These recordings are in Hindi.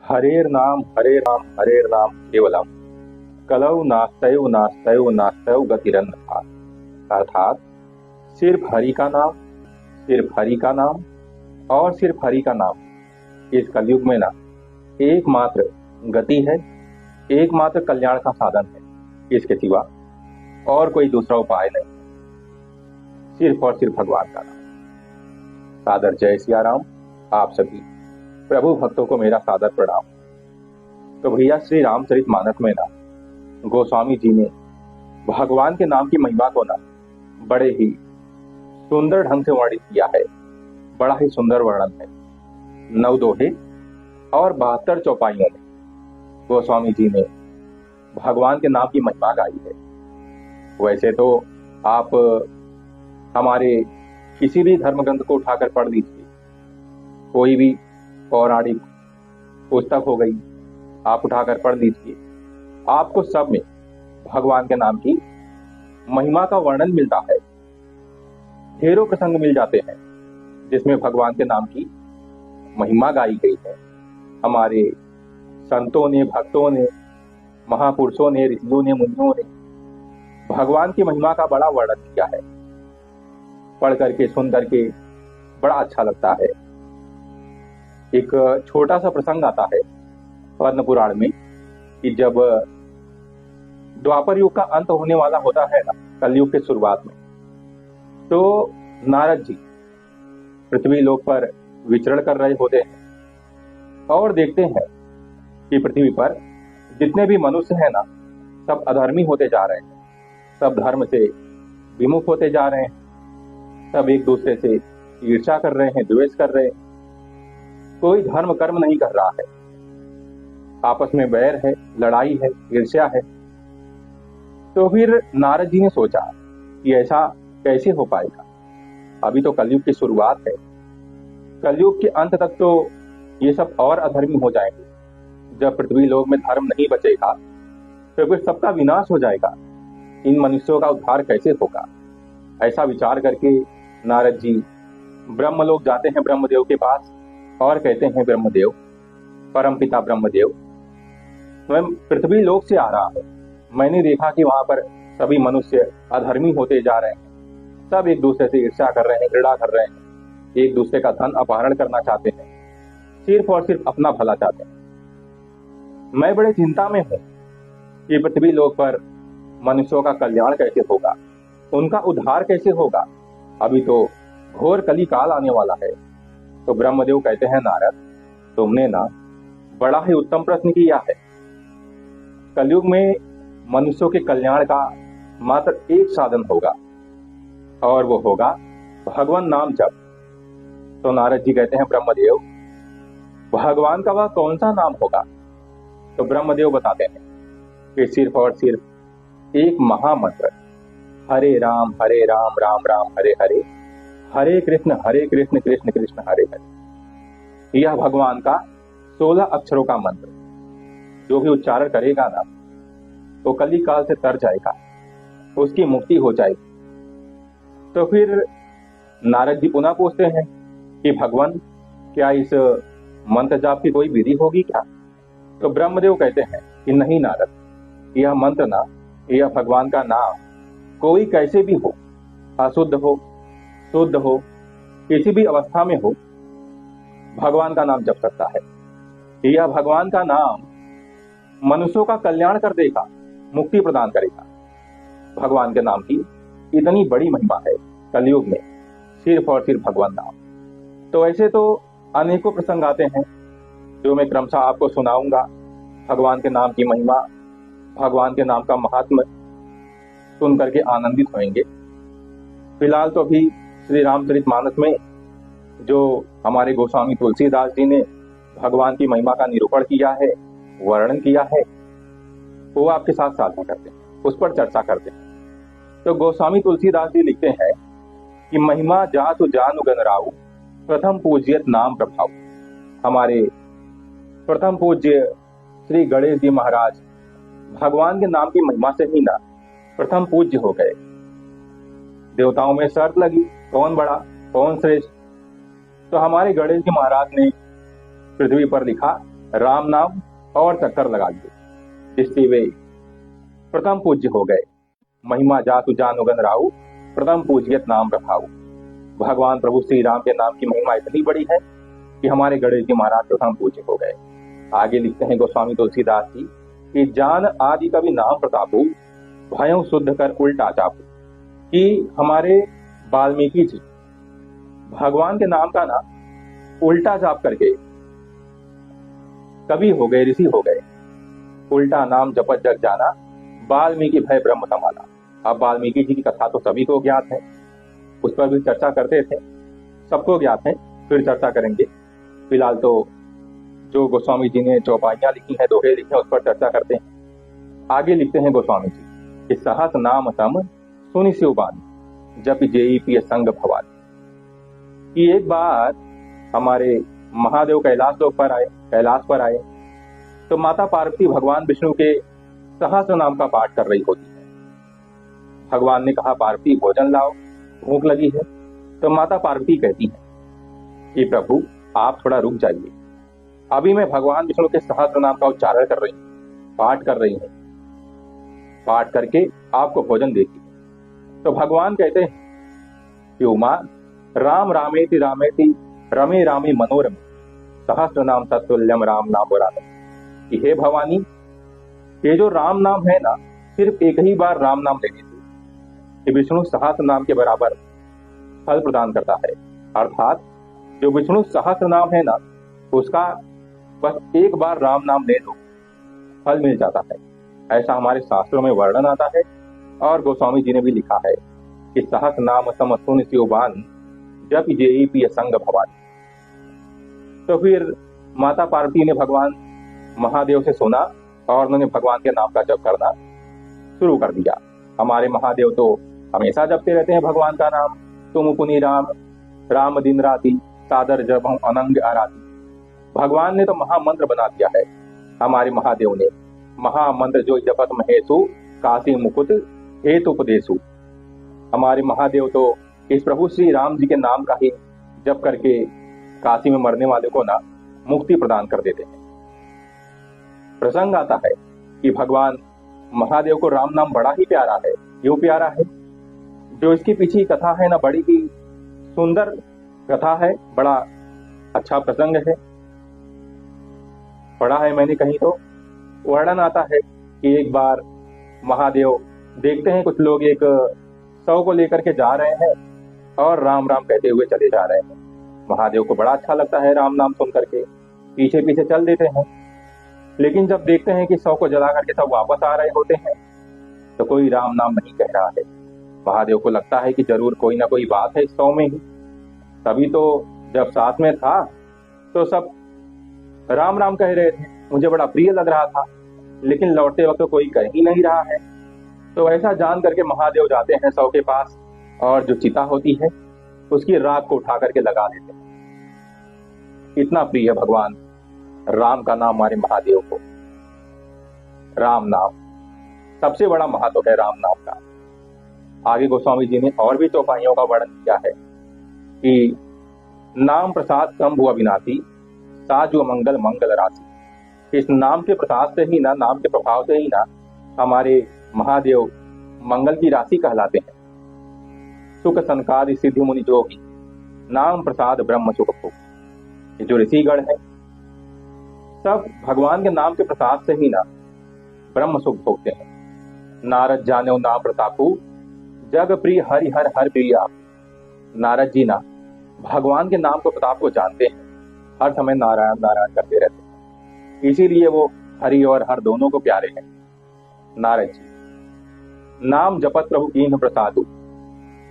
हरे राम केवलम कलौ नास्तयो नास्तयो गतिरन्यथा। अर्थात सिर्फ हरि का नाम, सिर्फ हरि का नाम और सिर्फ हरि का नाम इस कलयुग में ना एकमात्र गति है, एकमात्र कल्याण का साधन है। इसके सिवा और कोई दूसरा उपाय नहीं, सिर्फ और सिर्फ भगवान का नाम। सादर जय सिया राम। आप सभी प्रभु भक्तों को मेरा सादर प्रणाम। तो भैया श्री रामचरितमानस में ना गोस्वामी जी ने भगवान के नाम की महिमा को ना बड़े ही सुंदर ढंग से वर्णित किया है। बड़ा ही सुंदर वर्णन है। 9 दोहे और 72 चौपाइयों में गोस्वामी जी ने भगवान के नाम की महिमा गाई है। वैसे तो आप हमारे किसी भी धर्म ग्रंथ को उठाकर पढ़ लीजिए, कोई भी पौराणिक पुस्तक हो गई आप उठाकर पढ़ लीजिए, आपको सब में भगवान के नाम की महिमा का वर्णन मिलता है। ढेरों प्रसंग मिल जाते हैं जिसमें भगवान के नाम की महिमा गाई गई है। हमारे संतों ने, भक्तों ने, महापुरुषों ने, ऋषियों ने, मुनियों ने भगवान की महिमा का बड़ा वर्णन किया है। पढ़ करके, सुन करके बड़ा अच्छा लगता है। एक छोटा सा प्रसंग आता है पद्म पुराण में कि जब द्वापर युग का अंत होने वाला होता है ना, कलयुग के शुरुआत में, तो नारद जी पृथ्वी लोक पर विचरण कर रहे होते हैं और देखते हैं कि पृथ्वी पर जितने भी मनुष्य हैं ना, सब अधर्मी होते जा रहे हैं, सब धर्म से विमुख होते जा रहे हैं, सब एक दूसरे से ईर्ष्या कर रहे हैं, द्वेष कर रहे हैं, कोई धर्म कर्म नहीं कर रहा है, आपस में बैर है, लड़ाई है, ईर्ष्या है। तो फिर नारद जी ने सोचा कि ऐसा कैसे हो पाएगा। अभी तो कलयुग की शुरुआत है, कलयुग के अंत तक तो ये सब और अधर्मी हो जाएंगे। जब पृथ्वी लोक में धर्म नहीं बचेगा तो फिर सबका विनाश हो जाएगा। इन मनुष्यों का उद्धार कैसे होगा। ऐसा विचार करके नारद जी ब्रह्मलोक जाते हैं ब्रह्मदेव के पास और कहते हैं, ब्रह्मदेव, परमपिता ब्रह्मदेव, मैं पृथ्वी लोक से आ रहा हूं। मैंने देखा कि वहां पर सभी मनुष्य अधर्मी होते जा रहे हैं, सब एक दूसरे से ईर्ष्या कर रहे हैं, घृणा कर रहे हैं, एक दूसरे का धन अपहरण करना चाहते हैं, सिर्फ और सिर्फ अपना भला चाहते हैं। मैं बड़े चिंता में हूं कि पृथ्वी लोक पर मनुष्यों का कल्याण कैसे होगा, उनका उद्धार कैसे होगा। अभी तो घोर कली काल आने वाला है। तो ब्रह्मदेव कहते हैं, नारद, तुमने ना बड़ा ही उत्तम प्रश्न किया है। कलयुग में मनुष्यों के कल्याण का मात्र एक साधन होगा और वो होगा भगवान नाम जप। तो नारद जी कहते हैं, ब्रह्मदेव, भगवान का वह कौन सा नाम होगा। तो ब्रह्मदेव बताते हैं कि सिर्फ और सिर्फ एक महामंत्र, हरे राम राम राम हरे हरे, हरे कृष्ण कृष्ण कृष्ण हरे हरे। यह भगवान का 16 अक्षरों का मंत्र जो भी उच्चारण करेगा ना, तो कली काल से तर जाएगा, उसकी मुक्ति हो जाएगी। तो फिर नारद जी पुनः पूछते हैं कि भगवान, क्या इस मंत्र जाप की कोई विधि होगी क्या। तो ब्रह्मदेव कहते हैं कि नहीं नारद, यह मंत्र ना, यह भगवान का नाम कोई कैसे भी हो, अशुद्ध हो, शुद्ध हो, किसी भी अवस्था में हो, भगवान का नाम जप सकता है। यह भगवान का नाम मनुष्यों का कल्याण कर देगा, मुक्ति प्रदान करेगा। भगवान के नाम की इतनी बड़ी महिमा है कलयुग में, सिर्फ और सिर्फ भगवान नाम। तो ऐसे तो अनेकों प्रसंग आते हैं जो मैं क्रमशः आपको सुनाऊंगा। भगवान के नाम की महिमा, भगवान के नाम का महात्म सुन करके आनंदित होंगे। फिलहाल तो अभी श्री रामचरितमानस में जो हमारे गोस्वामी तुलसीदास जी ने भगवान की महिमा का निरूपण किया है, वर्णन किया है, वो आपके साथ साझा करते हैं, उस पर चर्चा करते हैं। तो गोस्वामी तुलसीदास जी लिखते हैं कि महिमा जातु जानु गणराउ, प्रथम पूज्यत नाम प्रभाव। हमारे प्रथम पूज्य श्री गणेश जी महाराज भगवान के नाम की महिमा से ही ना प्रथम पूज्य हो गए। देवताओं में शर्त लगी, कौन बड़ा, कौन श्रेष्ठ। तो हमारे गणेश जी महाराज ने पृथ्वी पर लिखा राम नाम और चक्कर लगा लिए, जिससे वे प्रथम पूज्य हो गए। महिमा जातु जानु गन राउ, प्रथम पूज्यत नाम रखाऊ। भगवान प्रभु श्री राम के नाम की महिमा इतनी बड़ी है कि हमारे गणेश जी महाराज प्रथम पूज्य हो गए। आगे लिखते हैं गोस्वामी तुलसीदास जी कि जान आदि कवि नाम प्रतापु, भयों शुद्ध कर उल्टा चापू। कि हमारे वाल्मीकि जी भगवान के नाम का ना उल्टा जाप करके कवि हो गए, ऋषि हो गए। उल्टा नाम जपत जग जाना, वाल्मीकि भय ब्रह्म समाना। अब वाल्मीकि जी की कथा तो सभी को ज्ञात है, उस पर भी चर्चा करते थे, सबको ज्ञात है, फिर चर्चा करेंगे। फिलहाल तो जो गोस्वामी जी ने चौपाइयां लिखी हैं, दोहे लिखे हैं, उस पर चर्चा करते हैं। आगे लिखते हैं गोस्वामी जी कि सहस नाम सम सुनि शिवबान, जप जेई पिय संग भवानी। कि एक बार हमारे महादेव कैलाश पर आए तो माता पार्वती भगवान विष्णु के सहस्र नाम का पाठ कर रही होती है। भगवान ने कहा, पार्वती भोजन लाओ, भूख लगी है। तो माता पार्वती कहती है कि प्रभु आप थोड़ा रुक जाइए, अभी मैं भगवान विष्णु के सहस्र नाम का उच्चारण कर रही हूँ, पाठ कर रही हूँ, पाठ करके आपको भोजन देती है। तो भगवान कहते हैं कि उमा, राम रामेति रामेति रमे रामे मनोरम, सहस्र नाम तत्तुल्यम राम नाम वरानम। कि हे भवानी, ये जो राम नाम है ना, सिर्फ एक ही बार राम नाम लेने से कि विष्णु सहस्र नाम के बराबर फल प्रदान करता है। अर्थात जो विष्णु सहस्र नाम है ना, उसका बस एक बार राम नाम ले लो, फल मिल जाता है। ऐसा हमारे शास्त्रों में वर्णन आता है और गोस्वामी जी ने भी लिखा है कि सहस्र नाम सम सुन शिवबान, जप जेई पिय संग भवानी। तो फिर माता पार्वती ने भगवान महादेव से सुना और उन्होंने भगवान के नाम का जप करना शुरू कर दिया। हमारे महादेव तो हमेशा जपते रहते हैं भगवान का नाम। तुम पुनि राम, राम दिन राति, सादर जप हम अनंग आराती। भगवान ने तो महामंत्र बना दिया है। हमारे महादेव ने महामंत्र जो जपत महेशु, काशी मुकुट हेतु उपदेशु। हमारे महादेव तो इस प्रभु श्री राम जी के नाम का ही जप करके काशी में मरने वाले को ना मुक्ति प्रदान कर देते हैं। प्रसंग आता है कि भगवान महादेव को राम नाम बड़ा ही प्यारा है। क्यों प्यारा है? जो इसकी पीछे कथा है ना, बड़ी ही सुंदर कथा है, बड़ा अच्छा प्रसंग है। पढ़ा है मैंने कहीं, तो वर्णन आता है कि एक बार महादेव देखते हैं कुछ लोग एक शव को लेकर के जा रहे हैं और राम राम कहते हुए चले जा रहे हैं। महादेव को बड़ा अच्छा लगता है राम नाम सुन करके, पीछे पीछे चल देते हैं। लेकिन जब देखते हैं कि शव को जला करके सब वापस आ रहे होते हैं तो कोई राम नाम नहीं कह रहा है। महादेव को लगता है कि जरूर कोई ना कोई बात है इस शव में ही, तभी तो जब साथ में था तो सब राम राम कह रहे थे, मुझे बड़ा प्रिय लग रहा था, लेकिन लौटते वक्त तो कोई कह ही नहीं रहा है। तो ऐसा जान करके महादेव जाते हैं शव के पास और जो चिता होती है उसकी राख को उठा करके लगा देते हैं। इतना प्रिय भगवान राम का नाम हमारे महादेव को। राम नाम सबसे बड़ा महत्व है राम नाम का। आगे गोस्वामी जी ने और भी चौपाइयों का वर्णन किया है कि नाम प्रसाद शंभु अविनाशी, साजु मंगल मंगल राशि। इस नाम के प्रसाद से ही ना, नाम के प्रभाव से ही ना हमारे महादेव मंगल की राशि कहलाते हैं। सुख संकादि सिद्धि मुनि जोगी, नाम प्रसाद ब्रह्म सुख भोग। ये जो ऋषिगण है सब भगवान के नाम के प्रसाद से ही ना ब्रह्म सुख भोगते हैं। नारद जाने नाम प्रतापु, जग प्रिय हरि हर हर प्रिय आप। नारद जी ना भगवान के नाम को प्रताप को जानते हैं, हर समय नारायण नारायण करते रहते हैं, इसीलिए वो हरि और हर दोनों को प्यारे हैं। नारद जी नाम जपत प्रभु कीन्ह प्रसादु,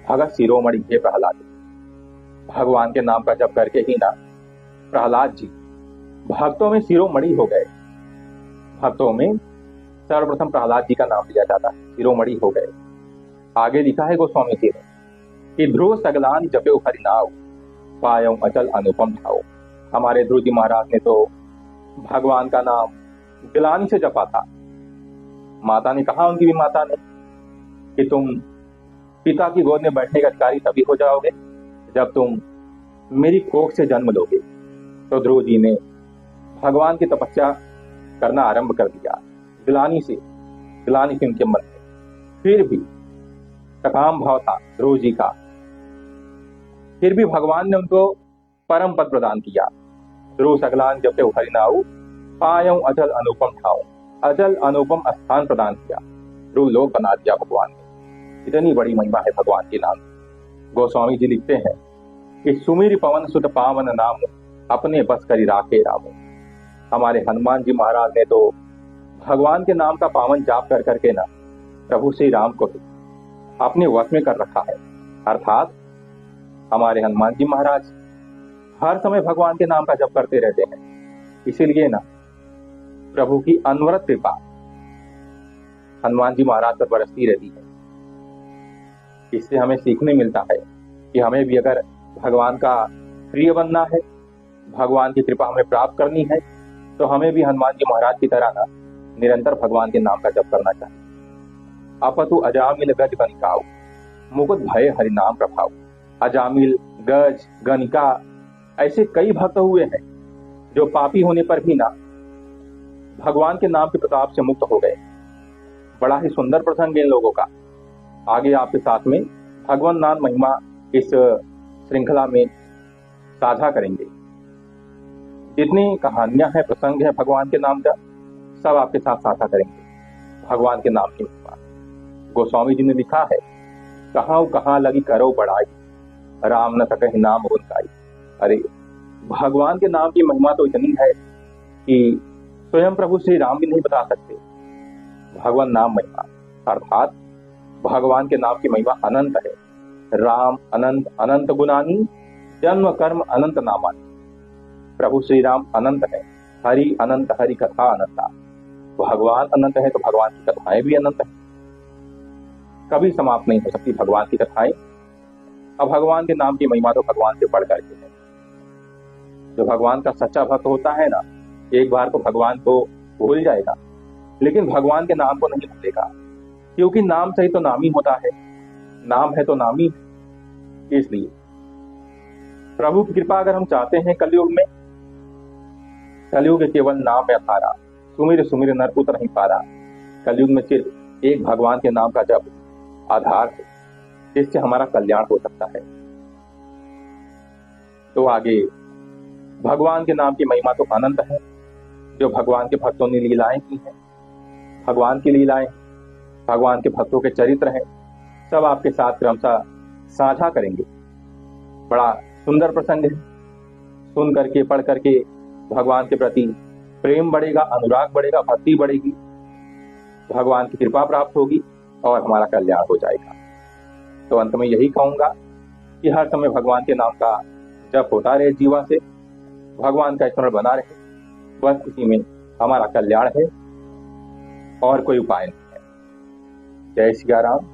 भगत शिरोमणि हे प्रहलाद। भगवान के नाम का जप करके ही ना प्रहलाद जी भक्तों में शिरोमणि हो गए। भक्तों में सर्वप्रथम प्रहलाद जी का नाम लिया जाता है, शिरोमणि हो गए। आगे लिखा है गोस्वामी जी ने कि ध्रुव सगलान जपे हरि नाव, पायो अचल अनुपम भाव। हमारे ध्रुव जी महाराज ने तो भगवान का नाम गिलानी से जपा था। माता ने कहा, उनकी भी माता ने, कि तुम पिता की गोद में बैठने का अधिकारी तभी हो जाओगे जब तुम मेरी कोख से जन्म लोगे। तो ध्रुव जी ने भगवान की तपस्या करना आरंभ कर दिया, ग्लानि से उनके मन में फिर भी सकाम भाव था ध्रुव जी का। फिर भी भगवान ने उनको परम पद प्रदान किया। ध्रुव सगलान जब से हरिनाऊ पायऊ अचल अनुपम ठाऊ, अचल अनुपम स्थान प्रदान किया, ध्रुव लोक बना दिया भगवान ने। इतनी बड़ी महिमा है भगवान के नाम। गोस्वामी जी लिखते हैं कि सुमिर पवन सुत पावन नाम, अपने बस करी राखे राम। हमारे हनुमान जी महाराज ने तो भगवान के नाम का पावन जाप कर करके ना प्रभु श्री राम को अपने वश में कर रखा है। अर्थात हमारे हनुमान जी महाराज हर समय भगवान के नाम का जप करते रहते हैं। इसीलिए ना प्रभु की अनवरत कृपा हनुमान जी महाराज पर बरसती रहती है। इससे हमें सीखने मिलता है कि हमें भी अगर भगवान का प्रिय बनना है, भगवान की कृपा हमें प्राप्त करनी है, तो हमें भी हनुमान जी महाराज की तरह ना निरंतर भगवान के नाम का जप करना चाहिए। अपतु अजामिल गज गणिकाऊ, मुकुट भय हरिनाम प्रभाव। अजामिल, गज, गणिका ऐसे कई भक्त हुए हैं जो पापी होने पर भी ना भगवान के नाम के प्रताप से मुक्त हो गए। बड़ा ही सुंदर प्रसंग इन लोगों का। आगे आपके साथ में भगवान नाम महिमा इस श्रृंखला में साझा करेंगे। जितनी कहानियां हैं, प्रसंग है भगवान के नाम का, सब आपके साथ साझा करेंगे भगवान के नाम की महिमा। गोस्वामी जी ने लिखा है, कहाँ लगी करो बड़ाई, राम न सकहि नाम गुण गाई। अरे भगवान के नाम की महिमा तो इतनी है कि स्वयं प्रभु श्री राम भी नहीं बता सकते। भगवान नाम महिमा अर्थात भगवान के नाम की महिमा अनंत है। राम अनंत अनंत गुणानी, जन्म कर्म अनंत नामानी। प्रभु श्री राम अनंत है, हरि अनंत, हरि कथा अनंता। भगवान अनंत है तो भगवान की कथाएं भी अनंत है, कभी समाप्त नहीं हो सकती भगवान की कथाएं। अब भगवान के नाम की महिमा तो भगवान से बढ़ करके है। जो भगवान का सच्चा भक्त होता है ना, एक बार तो भगवान को भूल जाएगा, लेकिन भगवान के नाम को नहीं भूलेगा, क्योंकि नाम सही तो नाम ही होता है, नाम है तो नाम ही। इसलिए प्रभु की कृपा अगर हम चाहते हैं कलयुग में, कलयुग केवल नाम में अथारा, सुमिर सुमिर नर उतर नहीं पारा। कलयुग में सिर्फ एक भगवान के नाम का जप आधार है, जिससे हमारा कल्याण हो सकता है। तो आगे भगवान के नाम की महिमा तो अनंत है। जो भगवान के भक्तों ने लीलाएं की हैं, भगवान की लीलाएं, भगवान के भक्तों के चरित्र हैं, सब आपके साथ क्रमशः साझा करेंगे। बड़ा सुंदर प्रसंग है। सुन करके, पढ़ करके भगवान के प्रति प्रेम बढ़ेगा, अनुराग बढ़ेगा, भक्ति बढ़ेगी, भगवान की कृपा प्राप्त होगी और हमारा कल्याण हो जाएगा। तो अंत में यही कहूंगा कि हर समय भगवान के नाम का जप होता रहे, जीवन से भगवान का स्मरण बना रहे, बस इसी में हमारा कल्याण है और कोई उपाय नहीं है। जय सिया राम,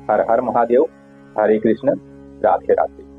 हर हर महादेव, हरे कृष्ण, राधे राधे।